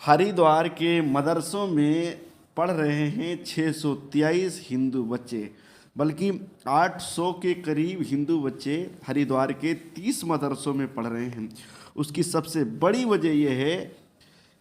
हरिद्वार के मदरसों में पढ़ रहे हैं 623 हिंदू बच्चे, बल्कि 800 के करीब हिंदू बच्चे हरिद्वार के 30 मदरसों में पढ़ रहे हैं। उसकी सबसे बड़ी वजह यह है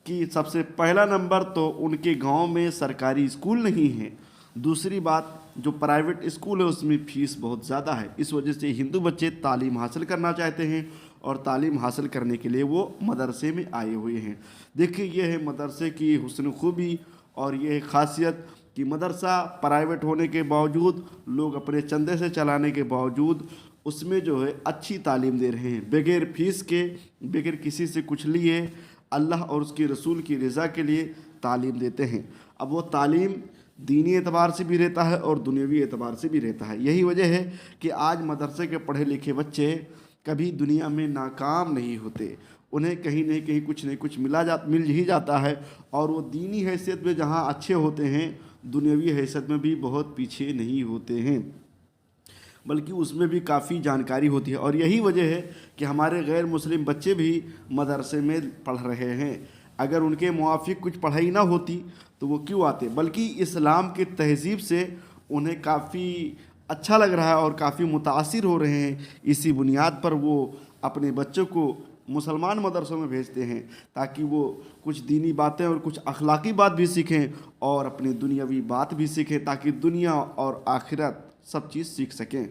कि सबसे पहला नंबर तो उनके गांव में सरकारी स्कूल नहीं है। दूसरी बात, जो प्राइवेट स्कूल है उसमें फ़ीस बहुत ज़्यादा है। इस वजह से हिंदू बच्चे तालीम हासिल करना चाहते हैं और तालीम हासिल करने के लिए वो मदरसे में आए हुए हैं। देखिए, ये है मदरसे की हुस्न खूबी और ये है ख़ासियत कि मदरसा प्राइवेट होने के बावजूद, लोग अपने चंदे से चलाने के बावजूद उसमें जो है अच्छी तालीम दे रहे हैं, बगैर फ़ीस के, बगैर किसी से कुछ लिए, अल्लाह और उसके रसूल की रज़ा के लिए तालीम देते हैं। अब वो तालीम दीनी एतबार से भी रहता है और दुनियावी एतबार से भी रहता है। यही वजह है कि आज मदरसे के पढ़े लिखे बच्चे कभी दुनिया में नाकाम नहीं होते। उन्हें कहीं न कुछ मिल ही जाता है और वो दीनी हैसियत में जहाँ अच्छे होते हैं, दुनियावी हैसियत में भी बहुत पीछे नहीं होते हैं, बल्कि उसमें भी काफ़ी जानकारी होती है। और यही वजह है कि हमारे गैर मुस्लिम बच्चे भी मदरसे में पढ़ रहे हैं। अगर उनके मुआफिक कुछ पढ़ाई ना होती तो वो क्यों आते, बल्कि इस्लाम की तहज़ीब से उन्हें काफ़ी अच्छा लग रहा है और काफ़ी मुतासिर हो रहे हैं। इसी बुनियाद पर वो अपने बच्चों को मुसलमान मदरसों में भेजते हैं ताकि वो कुछ दीनी बातें और कुछ अखलाकी बात भी सीखें और अपनी दुनियावी बात भी सीखें, ताकि दुनिया और आखिरत सब चीज़ सीख सकें।